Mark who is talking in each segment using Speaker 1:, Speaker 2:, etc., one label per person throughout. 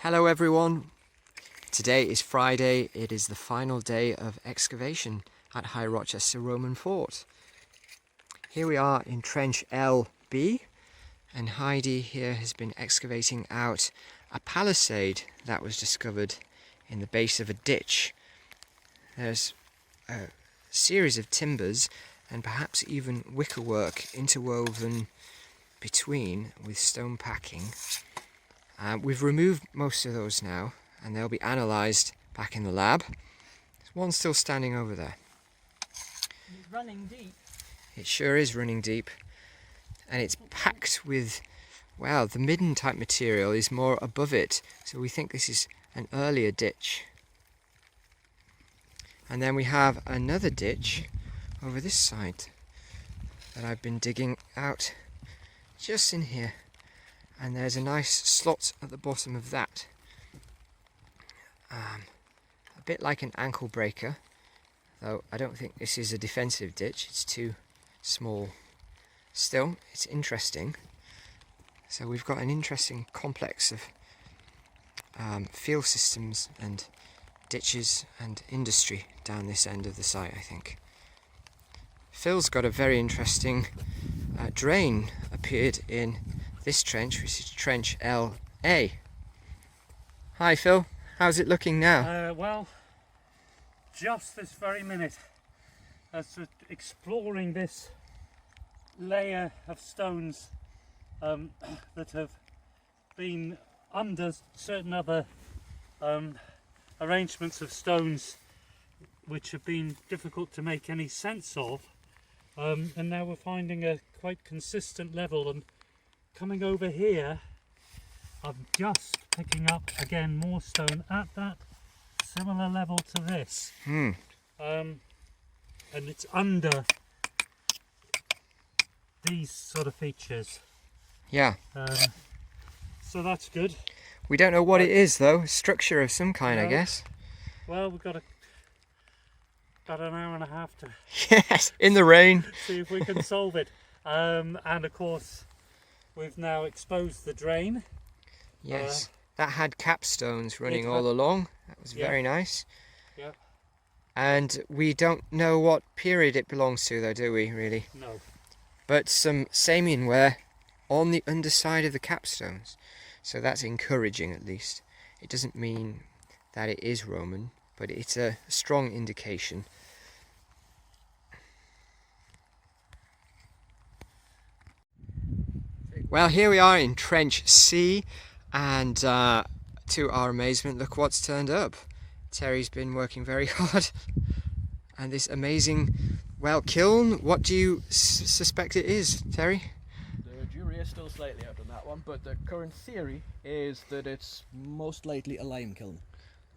Speaker 1: Hello everyone, today is Friday. It is the final day of excavation at High Rochester Roman Fort. Here we are in trench LB, and Heidi here has been excavating out a palisade that was discovered in the base of a ditch. There's a series of timbers and perhaps even wickerwork interwoven between with stone packing. We've removed most of those now, and they'll be analysed back in the lab. There's one still standing over there.
Speaker 2: It's running deep.
Speaker 1: It sure is running deep, and it's packed with, well, the midden type material is more above it, so we think this is an earlier ditch. And then we have another ditch over this side that I've been digging out just in here. And there's a nice slot at the bottom of that. A bit like an ankle breaker, though I don't think this is a defensive ditch, it's too small. Still, it's interesting. So we've got an interesting complex of field systems and ditches and industry down this end of the site, I think. Phil's got a very interesting drain appeared in this trench, which is trench LA. Hi Phil, how's it looking now?
Speaker 2: Well, just this very minute, as exploring this layer of stones that have been under certain other arrangements of stones which have been difficult to make any sense of, and now we're finding a quite consistent level. And coming over here, I'm just picking up again more stone at that similar level to this. And it's under these sort of features.
Speaker 1: Yeah.
Speaker 2: So that's good.
Speaker 1: We don't know what it is though, structure of some kind, I guess.
Speaker 2: Well, we've got about an hour and a half to
Speaker 1: Yes, in the rain.
Speaker 2: see if we can solve it. And of course, we've now exposed the drain.
Speaker 1: Yes, that had capstones running all along. That was very nice.
Speaker 2: Yeah.
Speaker 1: And we don't know what period it belongs to though, do we, really?
Speaker 2: No.
Speaker 1: But some Samian wear on the underside of the capstones. So that's encouraging, at least. It doesn't mean that it is Roman, but it's a strong indication. Well, here we are in trench C, and to our amazement, look what's turned up. Terry's been working very hard, and this amazing, well, kiln. What do you suspect it is, Terry?
Speaker 3: The jury is still slightly out on that one, but the current theory is that it's most likely a lime kiln.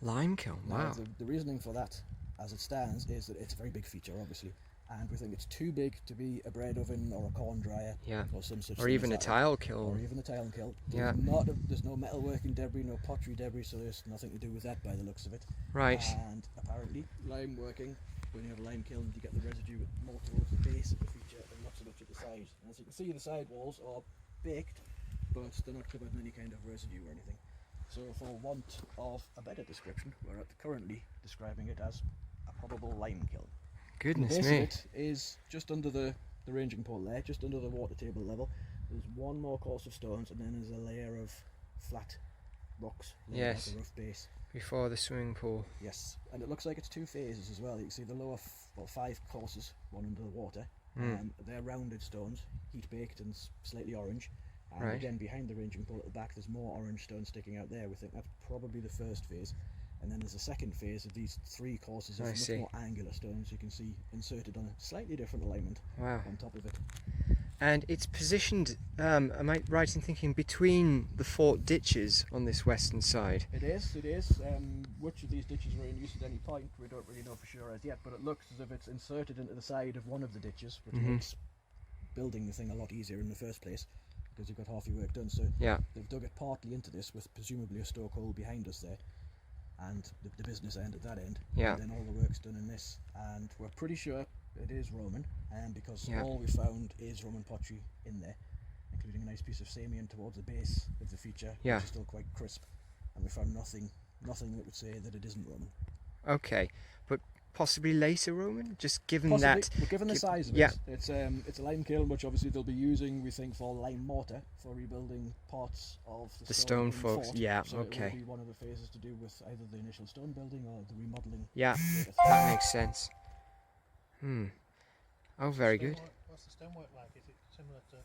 Speaker 1: Lime kiln, wow.
Speaker 3: Now, the reasoning for that, as it stands, is that it's a very big feature, obviously, and we think it's too big to be a bread oven or a corn dryer, or some such
Speaker 1: or
Speaker 3: thing
Speaker 1: even
Speaker 3: as
Speaker 1: a
Speaker 3: that.
Speaker 1: tile kiln.
Speaker 3: Or even a tile kiln.
Speaker 1: Yeah.
Speaker 3: There's no metalworking debris, no pottery debris, so there's nothing to do with that by the looks of it.
Speaker 1: Right.
Speaker 3: And apparently, lime working, when you have a lime kiln, you get the residue more towards the base of the feature and not so much at the side. And as you can see, the side walls are baked, but they're not covered in any kind of residue or anything. So for want of a better description, we're currently describing it as a probable lime kiln.
Speaker 1: Goodness
Speaker 3: The base
Speaker 1: me.
Speaker 3: of it is just under the ranging pole there, just under the water table level. There's one more course of stones, and then there's a layer of flat rocks,
Speaker 1: Yes.
Speaker 3: like a rough base.
Speaker 1: Before the swimming pool.
Speaker 3: Yes, and it looks like it's two phases as well. You can see the lower 5 courses, one under the water. They're rounded stones, heat baked and slightly orange. And
Speaker 1: Right.
Speaker 3: again, behind the ranging pole at the back, there's more orange stones sticking out there. We think that's probably the first phase. And then there's a second phase of these 3 courses of much more angular stones you can see inserted on a slightly different alignment on top of it.
Speaker 1: And it's positioned, am I right in thinking, between the fort ditches on this western side?
Speaker 3: It is, it is. Which of these ditches were in use at any point, we don't really know for sure as yet, but it looks as if it's inserted into the side of one of the ditches, which makes building the thing a lot easier in the first place, because you've got half your work done. So they've dug it partly into this with presumably a stokehole behind us there, and the business end at that end, and then all the work's done in this, and we're pretty sure it is Roman, because all we found is Roman pottery in there, including a nice piece of Samian towards the base of the feature, which is still quite crisp. and we found nothing that would say that it isn't Roman.
Speaker 1: Okay, but possibly later Roman, just given
Speaker 3: Possibly,
Speaker 1: that.
Speaker 3: but given the size of
Speaker 1: yeah.
Speaker 3: it, it's a lime kiln, which obviously they'll be using, we think, for lime mortar for rebuilding parts of
Speaker 1: The
Speaker 3: stone
Speaker 1: stone
Speaker 3: fort.
Speaker 1: forts, yeah,
Speaker 3: So
Speaker 1: okay.
Speaker 3: it will be one of the phases to do with either the initial stone building or the remodelling.
Speaker 1: Yeah,
Speaker 3: later.
Speaker 1: that makes sense. Oh, very good.
Speaker 2: What's the stonework like? Is it similar to...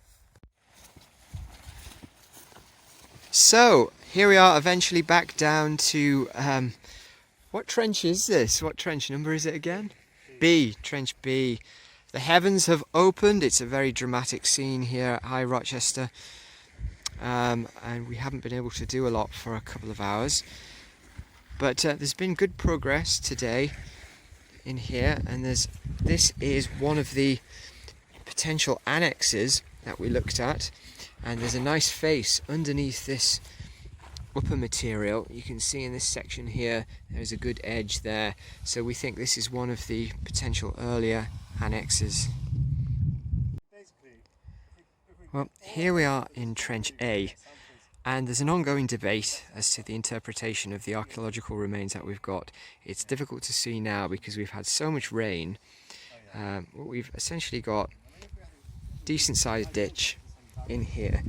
Speaker 1: So, here we are eventually back down to, what trench is this? What trench number is it again? B, trench B. The heavens have opened. It's a very dramatic scene here at High Rochester. And we haven't been able to do a lot for a couple of hours. But there's been good progress today in here, and this is one of the potential annexes that we looked at, and there's a nice face underneath this upper material. You can see in this section here there's a good edge there, so we think this is one of the potential earlier annexes. Well, here we are in Trench A, and there's an ongoing debate as to the interpretation of the archaeological remains that we've got. It's difficult to see now because we've had so much rain. We've essentially got decent sized ditch in here,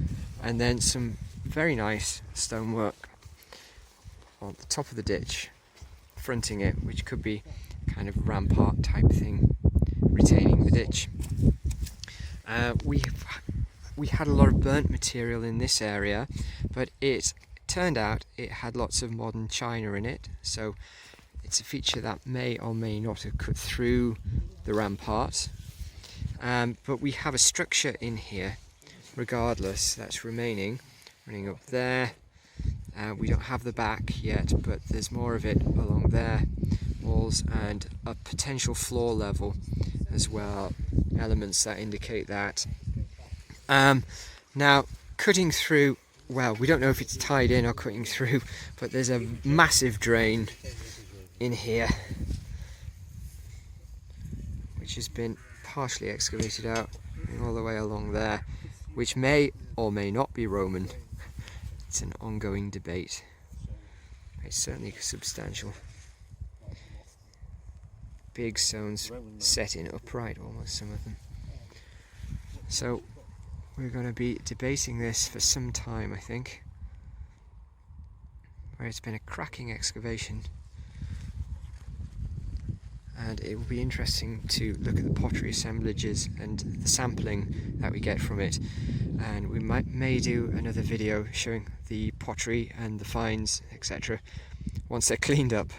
Speaker 1: and then some very nice stonework on the top of the ditch fronting it, which could be kind of rampart type thing retaining the ditch. We had a lot of burnt material in this area, but it turned out it had lots of modern china in it, so it's a feature that may or may not have cut through the rampart. But we have a structure in here regardless that's running up there. We don't have the back yet, but there's more of it along there, walls, and a potential floor level as well, elements that indicate that. Now, cutting through, well, we don't know if it's tied in or cutting through, but there's a massive drain in here which has been partially excavated out all the way along there, which may or may not be Roman. It's an ongoing debate. It's certainly substantial. Big stones set in upright, almost, some of them. So we're going to be debating this for some time, I think, where it's been a cracking excavation, and it will be interesting to look at the pottery assemblages and the sampling that we get from it, and we may do another video showing the pottery and the finds, etc., once they're cleaned up.